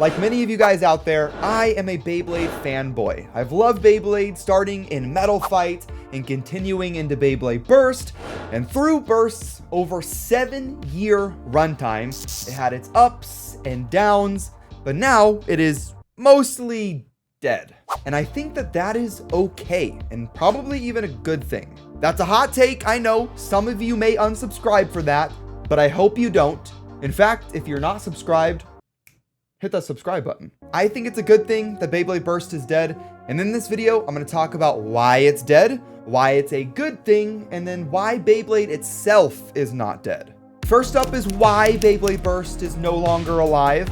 Like many of you guys out there, I am a Beyblade fanboy. I've loved Beyblade starting in Metal Fight and continuing into Beyblade Burst, and through Burst's over 7-year runtime, it had its ups and downs, but now it is mostly dead. And I think that that is okay, and probably even a good thing. That's a hot take, I know. Some of you may unsubscribe for that, but I hope you don't. In fact, if you're not subscribed, hit that subscribe button. I think it's a good thing that Beyblade Burst is dead, and in this video, I'm going to talk about why it's dead, why it's a good thing, and then why Beyblade itself is not dead. First up is why Beyblade Burst is no longer alive.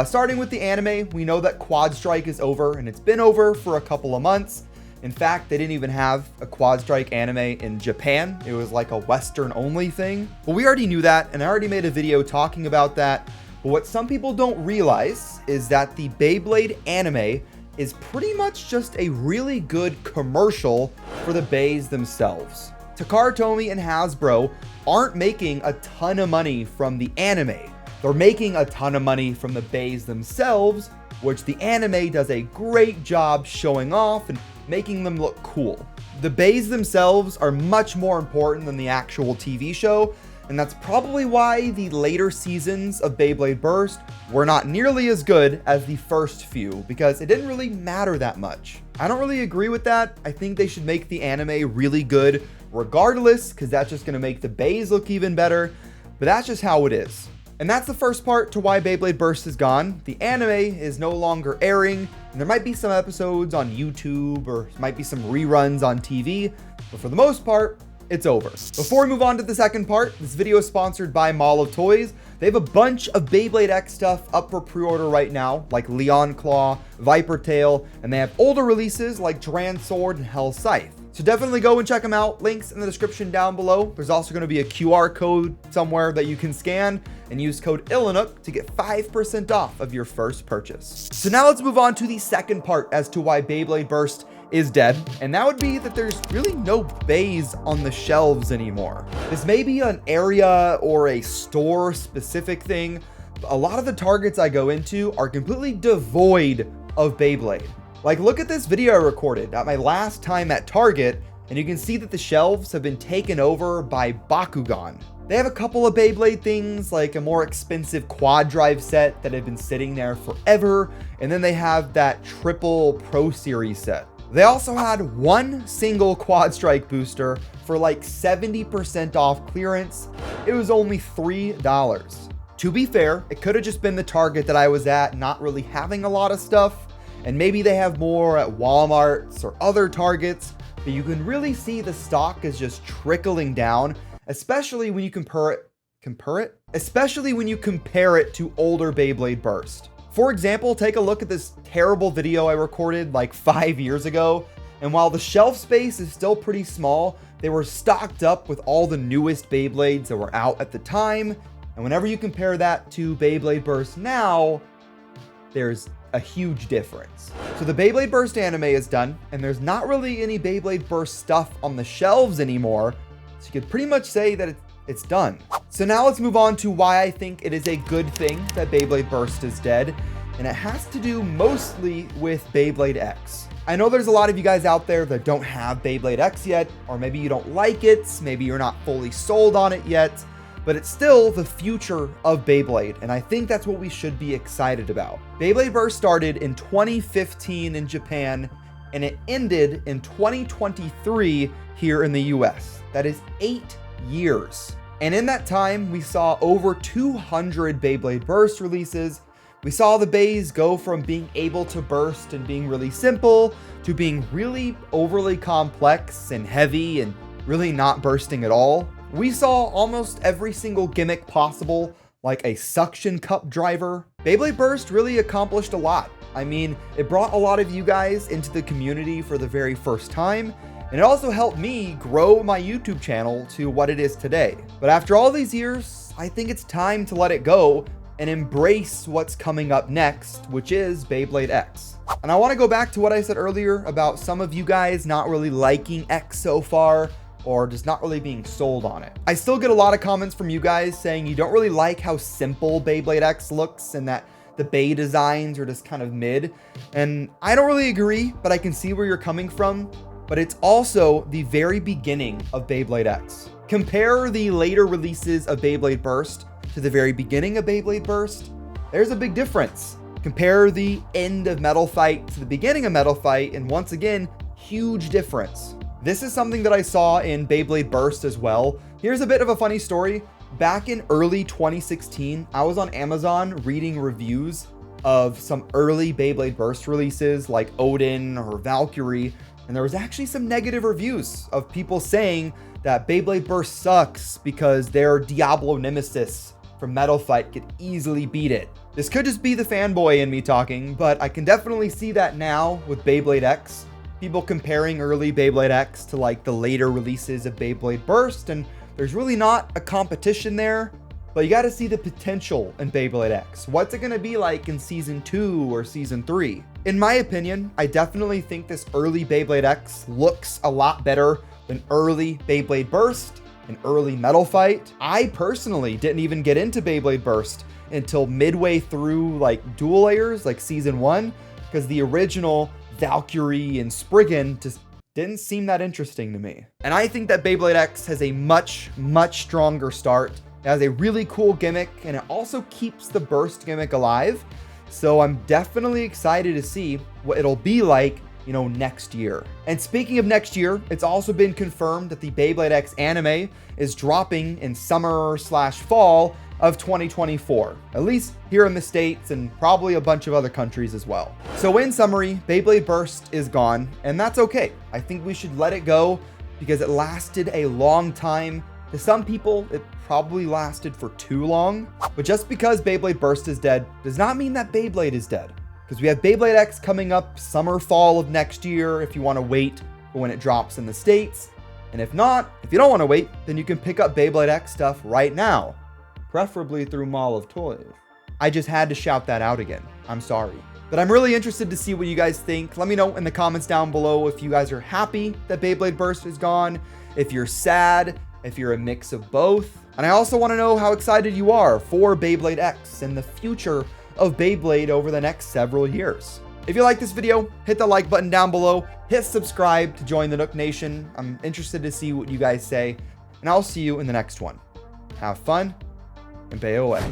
Starting with the anime, we know that Quad Strike is over, and it's been over for a couple of months. In fact, they didn't even have a Quad Strike anime in Japan. It was like a Western only thing. But we already knew that, and I already made a video talking about that. But what some people don't realize is that the Beyblade anime is pretty much just a really good commercial for the beys themselves. Takara Tomy and Hasbro aren't making a ton of money from the anime. They're making a ton of money from the beys themselves, which the anime does a great job showing off and making them look cool. The beys themselves are much more important than the actual TV show, and that's probably why the later seasons of Beyblade Burst were not nearly as good as the first few, because it didn't really matter that much. I don't really agree with that. I think they should make the anime really good regardless, because that's just going to make the beys look even better, but that's just how it is. And that's the first part to why Beyblade Burst is gone. The anime is no longer airing, and there might be some episodes on YouTube, or might be some reruns on TV, but for the most part, it's over. Before we move on to the second part, this video is sponsored by Mall of Toys. They have a bunch of Beyblade X stuff up for pre-order right now, like Leon Claw, Viper Tail, and they have older releases like Duran Sword and Hell Scythe. So definitely go and check them out. Links in the description down below. There's also going to be a QR code somewhere that you can scan and use code ilinnuc to get 5% off of your first purchase. So now let's move on to the second part as to why Beyblade Burst is dead, and that would be that there's really no beys on the shelves anymore. This may be an area or a store specific thing, but a lot of the Targets I go into are completely devoid of Beyblade. Like, look at this video I recorded at my last time at Target, and you can see that the shelves have been taken over by Bakugan. They have a couple of Beyblade things, like a more expensive quad drive set that have been sitting there forever, and then they have that triple Pro Series set. They also had one single Quad Strike booster for like 70% off clearance. It was only $3. To be fair, it could have just been the Target that I was at not really having a lot of stuff, and maybe they have more at Walmart's or other Targets, but you can really see the stock is just trickling down, especially when you compare it to older Beyblade Burst. For example, take a look at this terrible video I recorded like 5 years ago, and while the shelf space is still pretty small, they were stocked up with all the newest Beyblades that were out at the time, and whenever you compare that to Beyblade Burst now, there's a huge difference. So the Beyblade Burst anime is done, and there's not really any Beyblade Burst stuff on the shelves anymore, so you could pretty much say that it's done. So now let's move on to why I think it is a good thing that Beyblade Burst is dead, and it has to do mostly with Beyblade X. I know there's a lot of you guys out there that don't have Beyblade X yet, or maybe you don't like it, maybe you're not fully sold on it yet, but it's still the future of Beyblade, and I think that's what we should be excited about. Beyblade Burst started in 2015 in Japan, and it ended in 2023 here in the US. That is 8 years. And in that time, we saw over 200 Beyblade Burst releases. We saw the beys go from being able to burst and being really simple to being really overly complex and heavy and really not bursting at all. We saw almost every single gimmick possible, like a suction cup driver. Beyblade Burst really accomplished a lot. I mean, it brought a lot of you guys into the community for the very first time, and it also helped me grow my YouTube channel to what it is today. But after all these years, I think it's time to let it go and embrace what's coming up next, which is Beyblade X. And I want to go back to what I said earlier about some of you guys not really liking X so far, or just not really being sold on it. I still get a lot of comments from you guys saying you don't really like how simple Beyblade X looks, and that the bay designs are just kind of mid. And I don't really agree, but I can see where you're coming from. But it's also the very beginning of Beyblade X. Compare the later releases of Beyblade Burst to the very beginning of Beyblade Burst. There's a big difference. Compare the end of Metal Fight to the beginning of Metal Fight, and once again, huge difference. This is something that I saw in Beyblade Burst as well. Here's a bit of a funny story. Back in early 2016, I was on Amazon reading reviews of some early Beyblade Burst releases like Odin or Valkyrie, and there was actually some negative reviews of people saying that Beyblade Burst sucks because their Diablo nemesis from Metal Fight could easily beat it. This could just be the fanboy in me talking, but I can definitely see that now with Beyblade X. People comparing early Beyblade X to like the later releases of Beyblade Burst, and there's really not a competition there, but you got to see the potential in Beyblade X. What's it going to be like in Season 2 or Season 3? In my opinion, I definitely think this early Beyblade X looks a lot better than early Beyblade Burst and early Metal Fight. I personally didn't even get into Beyblade Burst until midway through like Dual Layers, like Season 1, because the original Valkyrie and Spriggan just didn't seem that interesting to me. And I think that Beyblade X has a much, much stronger start. It has a really cool gimmick, and it also keeps the Burst gimmick alive. So I'm definitely excited to see what it'll be like, you know, next year. And speaking of next year, it's also been confirmed that the Beyblade X anime is dropping in summer/fall of 2024, at least here in the States and probably a bunch of other countries as well. So in summary, Beyblade Burst is gone, and that's okay. I think we should let it go because it lasted a long time. To some people, it probably lasted for too long. But just because Beyblade Burst is dead does not mean that Beyblade is dead. Because we have Beyblade X coming up summer, fall of next year if you want to wait for when it drops in the States. And if not, if you don't want to wait, then you can pick up Beyblade X stuff right now. Preferably through Mall of Toys. I just had to shout that out again. I'm sorry. But I'm really interested to see what you guys think. Let me know in the comments down below if you guys are happy that Beyblade Burst is gone, if you're sad, if you're a mix of both. And I also want to know how excited you are for Beyblade X and the future of Beyblade over the next several years. If you like this video, hit the like button down below, hit subscribe to join the Nook Nation. I'm interested to see what you guys say, and I'll see you in the next one. Have fun, and bay away.